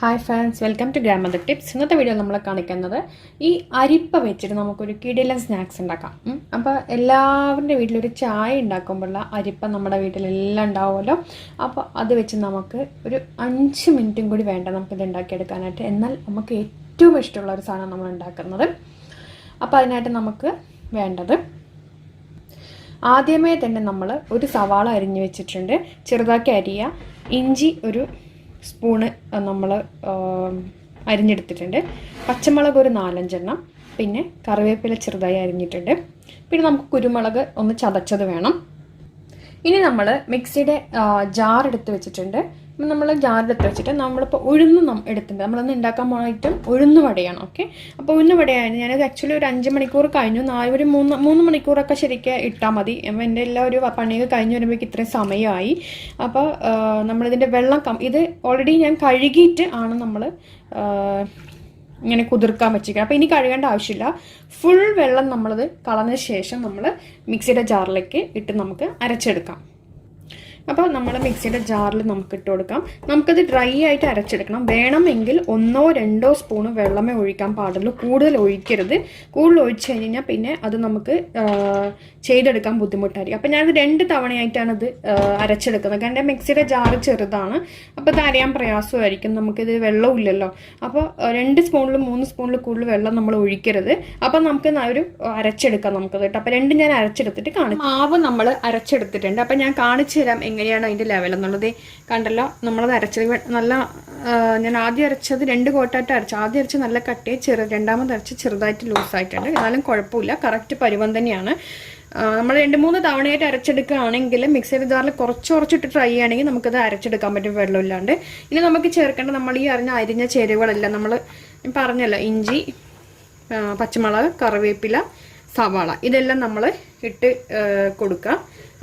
Hi friends, welcome to grammar tips. ഇന്നത്തെ video നമ്മൾ കാണിക്കുന്നത് ഈ അരിപ്പ വെച്ചിട്ട് നമുക്കൊരു കിടിലൻ സ്നാക്സ് ഉണ്ടാക്കാം. അപ്പോൾ എല്ലാവരുടെ വീട്ടിലൊരു ചായ ഉണ്ടാക്കുമ്പോഴുള്ള അരിപ്പ നമ്മുടെ വീട്ടിലെല്ലാം ഉണ്ടാവുമല്ലോ. അപ്പോൾ അത് വെച്ച് നമുക്ക് ഒരു 5 മിനിറ്റും കൂടി വേണ്ട നമുക്കിത് ഉണ്ടാക്കിയെടുക്കാനായിട്ട്. എന്നാൽ നമുക്ക് ഏറ്റവും ഇഷ്ടമുള്ള ഒരു സാധനം നമ്മൾ ഉണ്ടാക്കുന്നത്. അപ്പോൾ അതിനായിട്ട് നമുക്ക് വേണ്ടത്, ആദ്യമേ തന്നെ നമ്മൾ ഒരു സവാള അരിഞ്ഞ് വെച്ചിട്ടുണ്ട്, ചെറുതാക്കി അരിയുക. ഇഞ്ചി ഒരു സ്പൂണ് നമ്മൾ അരിഞ്ഞെടുത്തിട്ടുണ്ട്. പച്ചമുളക് ഒരു 4-5 എണ്ണം, പിന്നെ കറിവേപ്പില ചെറുതായി അരിഞ്ഞിട്ടുണ്ട്. പിന്നെ നമുക്ക് കുരുമുളക് ഒന്ന് ചതച്ചത് വേണം. ഇനി നമ്മൾ മിക്സിയുടെ ജാർ എടുത്ത് വെച്ചിട്ടുണ്ട്. നമ്മൾ ജാറെടുത്ത് വെച്ചിട്ട് നമ്മളിപ്പോൾ ഉഴുന്ന് എടുത്തിട്ടുണ്ട്. നമ്മളൊന്ന് ഉണ്ടാക്കാൻ പോകാനായിട്ടും ഉഴുന്ന് വടയാണ്. ഓക്കെ, അപ്പോൾ ഉഴുന്ന് വടയാണ്. ഞാനത് ആക്ച്വലി ഒരു 5 മണിക്കൂർ കഴിഞ്ഞു. ഒരു 3 മണിക്കൂറൊക്കെ ശരിക്കും ഇട്ടാൽ മതി. അപ്പോൾ എൻ്റെ എല്ലാ ഒരു പണിയൊക്കെ കഴിഞ്ഞ് വരുമ്പോഴേക്ക് ഇത്രയും സമയമായി. അപ്പോൾ നമ്മളിതിൻ്റെ വെള്ളം ഇത് ഓൾറെഡി ഞാൻ കഴുകിയിട്ട് ആണ് നമ്മൾ ഇങ്ങനെ കുതിർക്കാൻ വെച്ചിരിക്കുക. അപ്പോൾ ഇനി കഴുകേണ്ട ആവശ്യമില്ല. ഫുൾ വെള്ളം നമ്മളത് കളഞ്ഞ ശേഷം നമ്മൾ മിക്സിയുടെ ജാറിലേക്ക് ഇട്ട് നമുക്ക് അരച്ചെടുക്കാം. അപ്പോൾ നമ്മൾ മിക്സിയുടെ ജാറിൽ നമുക്ക് ഇട്ട് കൊടുക്കാം. നമുക്കത് ഡ്രൈ ആയിട്ട് അരച്ചെടുക്കണം. വേണമെങ്കിൽ 1-2 സ്പൂണ് വെള്ളമേ ഒഴിക്കാൻ പാടുള്ളൂ, കൂടുതൽ ഒഴിക്കരുത്. കൂടുതൽ ഒഴിച്ച് കഴിഞ്ഞാൽ പിന്നെ അത് നമുക്ക് ചെയ്തെടുക്കാൻ ബുദ്ധിമുട്ടായിരിക്കും. അപ്പോൾ ഞാനത് 2 തവണയായിട്ടാണ് ഇത് അരച്ചെടുക്കുന്നത്. കാരണം മിക്സിയുടെ ജാറ് ചെറുതാണ്, അപ്പോൾ ഇത് അരയാൻ പ്രയാസമായിരിക്കും. നമുക്കിത് വെള്ളമില്ലല്ലോ. അപ്പോൾ 2 സ്പൂണിലും 3 സ്പൂണിൽ കൂടുതൽ വെള്ളം നമ്മൾ ഒഴിക്കരുത്. അപ്പോൾ നമുക്ക് ഒരു അരച്ചെടുക്കാം നമുക്കത് കേട്ടോ. അപ്പോൾ 2 ഞാൻ അരച്ചെടുത്തിട്ട് കാണിച്ചു. മാവ് നമ്മൾ അരച്ചെടുത്തിട്ടുണ്ട്. അപ്പോൾ ഞാൻ കാണിച്ചു തരാം എങ്ങനെയാണ് അതിൻ്റെ ലെവൽ എന്നുള്ളത്. കണ്ടല്ലോ, നമ്മളത് അരച്ചത് നല്ല, ഞാൻ ആദ്യം അരച്ചത് 2 കോട്ടായിട്ട് അരച്ചു. ആദ്യം അരച്ച് നല്ല കട്ടി, രണ്ടാമത് അരച്ച് ചെറുതായിട്ട് ലൂസായിട്ടുണ്ട്. എന്നാലും കുഴപ്പമില്ല, കറക്റ്റ് പരുവം തന്നെയാണ്. നമ്മൾ 2-3 തവണയായിട്ട് അരച്ചെടുക്കുകയാണെങ്കിൽ മിക്സിയുടെ ജാറിൽ കുറച്ചിട്ട് ട്രൈ ചെയ്യുകയാണെങ്കിൽ നമുക്കത് അരച്ചെടുക്കാൻ പറ്റും വെള്ളമില്ലാണ്ട്. ഇനി നമുക്ക് ചേർക്കേണ്ട നമ്മൾ ഈ അരിഞ്ഞ ചേരുവകളെല്ലാം നമ്മൾ പറഞ്ഞല്ലോ, ഇഞ്ചി, പച്ചമുളക്, കറിവേപ്പില, സവാള, ഇതെല്ലാം നമ്മൾ ഇട്ട് കൊടുക്കുക.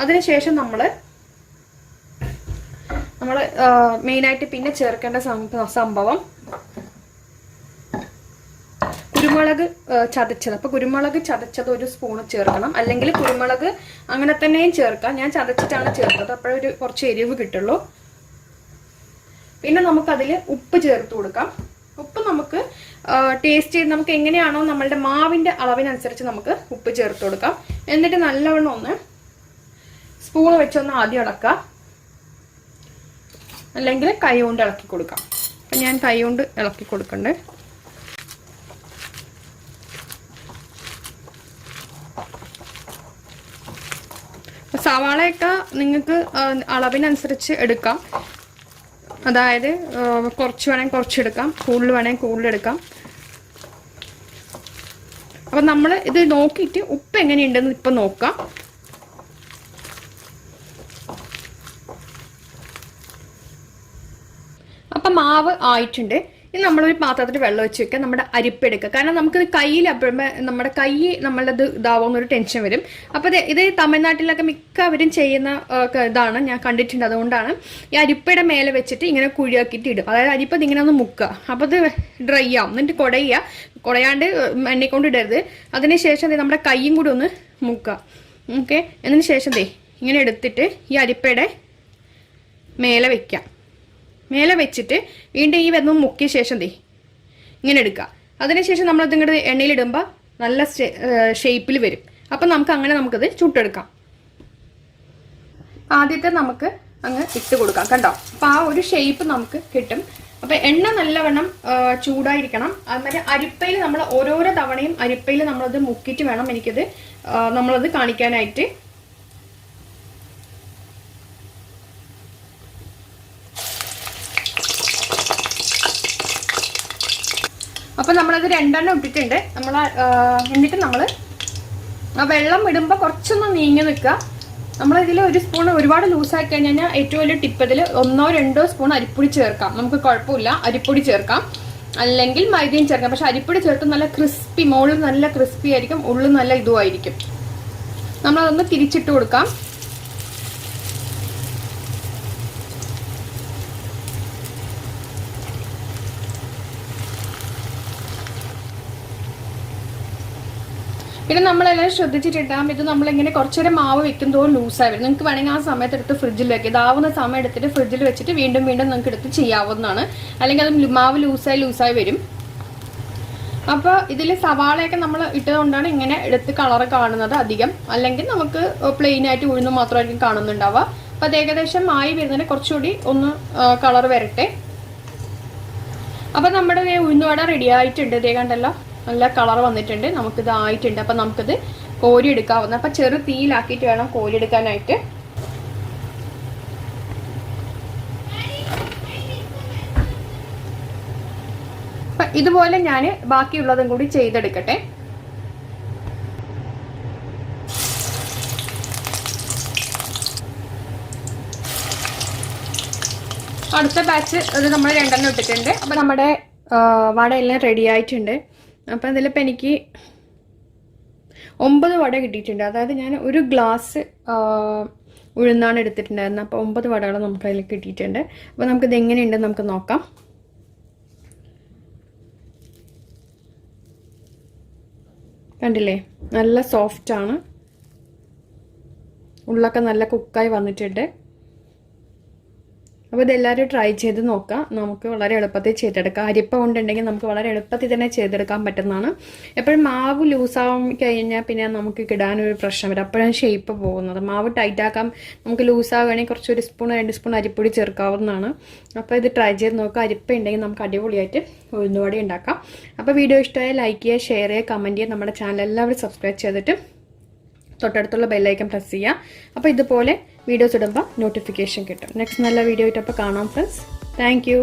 അതിനുശേഷം നമ്മൾ മെയിനായിട്ട് പിന്നെ ചേർക്കേണ്ട സംഭവം കുരുമുളക് ചതച്ചത്. അപ്പോൾ കുരുമുളക് ചതച്ചത് 1 സ്പൂണ് ചേർക്കണം. അല്ലെങ്കിൽ കുരുമുളക് അങ്ങനെ തന്നെയും ചേർക്കാം. ഞാൻ ചതച്ചിട്ടാണ് ചേർത്തത്, അപ്പോഴൊരു കുറച്ച് എരിവ് കിട്ടുള്ളൂ. പിന്നെ നമുക്കതിൽ ഉപ്പ് ചേർത്ത് കൊടുക്കാം. ഉപ്പ് നമുക്ക് ടേസ്റ്റ് ചെയ്ത് നമുക്ക് എങ്ങനെയാണോ നമ്മളുടെ മാവിൻ്റെ അളവിനനുസരിച്ച് നമുക്ക് ഉപ്പ് ചേർത്ത് കൊടുക്കാം. എന്നിട്ട് നല്ലവണ്ണം ഒന്ന് സ്പൂൺ വെച്ചൊന്ന് ആദ്യം ഇളക്കാം, അല്ലെങ്കിൽ കൈ കൊണ്ട് ഇളക്കി കൊടുക്കാം. അപ്പം ഞാൻ കൈ കൊണ്ട് ഇളക്കി കൊടുക്കണ്ടേ. സവാളയൊക്കെ നിങ്ങൾക്ക് അളവിനനുസരിച്ച് എടുക്കാം. അതായത് കുറച്ച് വേണമെങ്കിൽ കുറച്ചെടുക്കാം, കൂടുതൽ വേണമെങ്കിൽ കൂടുതലെടുക്കാം. അപ്പം നമ്മൾ ഇത് നോക്കിയിട്ട് ഉപ്പ് എങ്ങനെയുണ്ടെന്ന് ഇപ്പം നോക്കാം. അപ്പം മാവ് ആയിട്ടുണ്ട്. ഇനി നമ്മളൊരു പാത്രത്തിൽ വെള്ളം ഒഴിച്ച് വെക്കുക. നമ്മുടെ അരിപ്പ എടുക്കുക. കാരണം നമുക്കിത് കയ്യിൽ നമ്മുടെ കൈ നമ്മളത് ഇതാവുമെന്നൊരു ടെൻഷൻ വരും. അപ്പോൾ ഇത് തമിഴ്നാട്ടിലൊക്കെ മിക്കവരും ചെയ്യുന്ന ഇതാണ്, ഞാൻ കണ്ടിട്ടുണ്ട്. അതുകൊണ്ടാണ് ഈ അരിപ്പയുടെ മേലെ വെച്ചിട്ട് ഇങ്ങനെ കുഴിയാക്കിയിട്ട് ഇടും. അതായത് അരിപ്പ ഇങ്ങനെ ഒന്ന് മുക്കുക. അപ്പോൾ അത് ഡ്രൈ ആവും. എന്നിട്ട് കുടയാണ്ട് എണ്ണക്കൊണ്ട് ഇടരുത്. അതിനുശേഷം നമ്മുടെ കൈയും കൂടി ഒന്ന് മുക്കുക. ഓക്കെ, അതിന് ശേഷം ഇങ്ങനെ എടുത്തിട്ട് ഈ അരിപ്പയുടെ മേലെ വയ്ക്കാം. മേലെ വെച്ചിട്ട് വീണ്ടും ഈ വെള്ളം മുക്കിയ ശേഷം ഇങ്ങനെ എടുക്കുക. അതിനുശേഷം നമ്മളത് ഇങ്ങോട്ട് എണ്ണയിലിടുമ്പോൾ നല്ല ഷേപ്പിൽ വരും. അപ്പം നമുക്കത് ചുട്ടെടുക്കാം. ആദ്യത്തെ നമുക്ക് അങ്ങ് ഇട്ട് കൊടുക്കാം. കണ്ടോ, അപ്പം ആ ഒരു ഷേപ്പ് നമുക്ക് കിട്ടും. അപ്പം എണ്ണ നല്ലവണ്ണം ചൂടായിരിക്കണം. അതുമാതിരി അരിപ്പയിൽ നമ്മൾ ഓരോരോ തവണയും അരിപ്പയിൽ നമ്മളത് മുക്കിയിട്ട് വേണം നമ്മളത് കാണിക്കാനായിട്ട്. അപ്പം നമ്മളത് 2 എണ്ണം ഇട്ടിട്ടുണ്ട്. എന്നിട്ട് നമ്മൾ ആ വെള്ളം ഇടുമ്പോൾ കുറച്ചൊന്ന് നീങ്ങി നിൽക്കുക. നമ്മളിതിൽ 1 സ്പൂൺ ഒരുപാട് ലൂസാക്കി കഴിഞ്ഞാൽ ഏറ്റവും വലിയ ടിപ്പ്, ഇതിൽ 1-2 സ്പൂൺ അരിപ്പൊടി ചേർക്കാം. നമുക്ക് കുഴപ്പമില്ല, അരിപ്പൊടി ചേർക്കാം. അല്ലെങ്കിൽ മൈദയും ചേർക്കാം. പക്ഷെ അരിപ്പൊടി ചേർത്ത് നല്ല ക്രിസ്പി, മുകളിൽ നല്ല ക്രിസ്പി ആയിരിക്കും, ഉള്ളിൽ നല്ല ഇതുമായിരിക്കും. നമ്മളതൊന്ന് തിരിച്ചിട്ട് കൊടുക്കാം. പിന്നെ നമ്മളെല്ലാം ശ്രദ്ധിച്ചിട്ടുണ്ടാകും, ഇത് നമ്മളിങ്ങനെ കുറച്ചു നേരം മാവ് വെക്കുമ്പോൾ ലൂസായി വരും. നിങ്ങൾക്ക് വേണമെങ്കിൽ ആ സമയത്ത് എടുത്ത് ഫ്രിഡ്ജിൽ വെക്കുക. ഇതാവുന്ന സമയം എടുത്തിട്ട് ഫ്രിഡ്ജിൽ വെച്ചിട്ട് വീണ്ടും വീണ്ടും നിങ്ങൾക്ക് എടുത്ത് ചെയ്യാവുന്നതാണ്. അല്ലെങ്കിൽ അത് മാവ് ലൂസായി വരും. അപ്പോൾ ഇതിൽ സവാളയൊക്കെ നമ്മൾ ഇട്ടതുകൊണ്ടാണ് ഇങ്ങനെ എടുത്ത് കളർ കാണുന്നത് അധികം. അല്ലെങ്കിൽ നമുക്ക് പ്ലെയിൻ ആയിട്ട് ഉഴുന്ന് മാത്രമായിരിക്കും കാണുന്നുണ്ടാവുക. അപ്പോൾ അത് ഏകദേശം ആയി വരുന്നതിന് കുറച്ചുകൂടി ഒന്ന് കളർ വരട്ടെ. അപ്പോൾ നമ്മുടെ ഉഴുന്നുവട റെഡി ആയിട്ടുണ്ട്. ഇതേ കണ്ടല്ലോ, നല്ല കളർ വന്നിട്ടുണ്ട്. നമുക്കിത് ആയിട്ടുണ്ട്. അപ്പം നമുക്കിത് കോരി എടുക്കാവുന്ന. അപ്പം ചെറു തീയിലാക്കിയിട്ട് വേണം കോരി എടുക്കാനായിട്ട്. അപ്പം ഇതുപോലെ ഞാൻ ബാക്കിയുള്ളതും കൂടി ചെയ്തെടുക്കട്ടെ. അടുത്ത ബാച്ച് അത് നമ്മൾ 2 ഇട്ടിട്ടുണ്ട്. അപ്പം നമ്മുടെ വടയെല്ലാം റെഡി ആയിട്ടുണ്ട്. അപ്പം അതിലിപ്പോൾ എനിക്ക് 9 വട കിട്ടിയിട്ടുണ്ട്. അതായത് ഞാൻ 1 ഗ്ലാസ് ഉഴുന്നാണ് എടുത്തിട്ടുണ്ടായിരുന്നത്. അപ്പോൾ 9 വടകൾ നമുക്ക് അതിൽ കിട്ടിയിട്ടുണ്ട്. അപ്പോൾ നമുക്കിത് എങ്ങനെയുണ്ടെന്ന് നമുക്ക് നോക്കാം. കണ്ടില്ലേ, നല്ല സോഫ്റ്റാണ്. ഉള്ളൊക്കെ നല്ല കുക്കായി വന്നിട്ടുണ്ട്. അപ്പോൾ ഇതെല്ലാവരും ട്രൈ ചെയ്ത് നോക്കാം. നമുക്ക് വളരെ എളുപ്പത്തിൽ ചെയ്തെടുക്കാം. അരിപ്പ കൊണ്ടുണ്ടെങ്കിൽ നമുക്ക് വളരെ എളുപ്പത്തിൽ തന്നെ ചെയ്തെടുക്കാൻ പറ്റുന്നതാണ്. എപ്പോഴും മാവ് ലൂസാവാൻ കഴിഞ്ഞാൽ പിന്നെ നമുക്ക് കിടാനൊരു പ്രശ്നം വരും. അപ്പോഴാണ് ഷേപ്പ് പോകുന്നത്. മാവ് ടൈറ്റാക്കാം നമുക്ക് ലൂസാവുകയാണെങ്കിൽ കുറച്ച് 1 സ്പൂൺ 2 സ്പൂൺ അരിപ്പൊടി ചേർക്കാവുന്നതാണ്. അപ്പോൾ ഇത് ട്രൈ ചെയ്ത് നോക്കുക. അരിപ്പ ഉണ്ടെങ്കിൽ നമുക്ക് അടിപൊളിയായിട്ട് ഉഴുന്നുവട ഉണ്ടാക്കാം. അപ്പോൾ വീഡിയോ ഇഷ്ടമായാൽ ലൈക്ക് ചെയ്യുക, ഷെയർ ചെയ്യുക, കമൻറ്റ് ചെയ്യുക. നമ്മുടെ ചാനൽ എല്ലാവരും സബ്സ്ക്രൈബ് ചെയ്തിട്ട് തൊട്ടടുത്തുള്ള ബെല്ലൈക്കൺ പ്രസ് ചെയ്യുക. അപ്പോൾ ഇതുപോലെ വീഡിയോസ് ഇടുമ്പോൾ നോട്ടിഫിക്കേഷൻ കിട്ടും. നെക്സ്റ്റ് നല്ല വീഡിയോ ആയിട്ടപ്പോൾ കാണാം ഫ്രണ്ട്സ്. Thank you.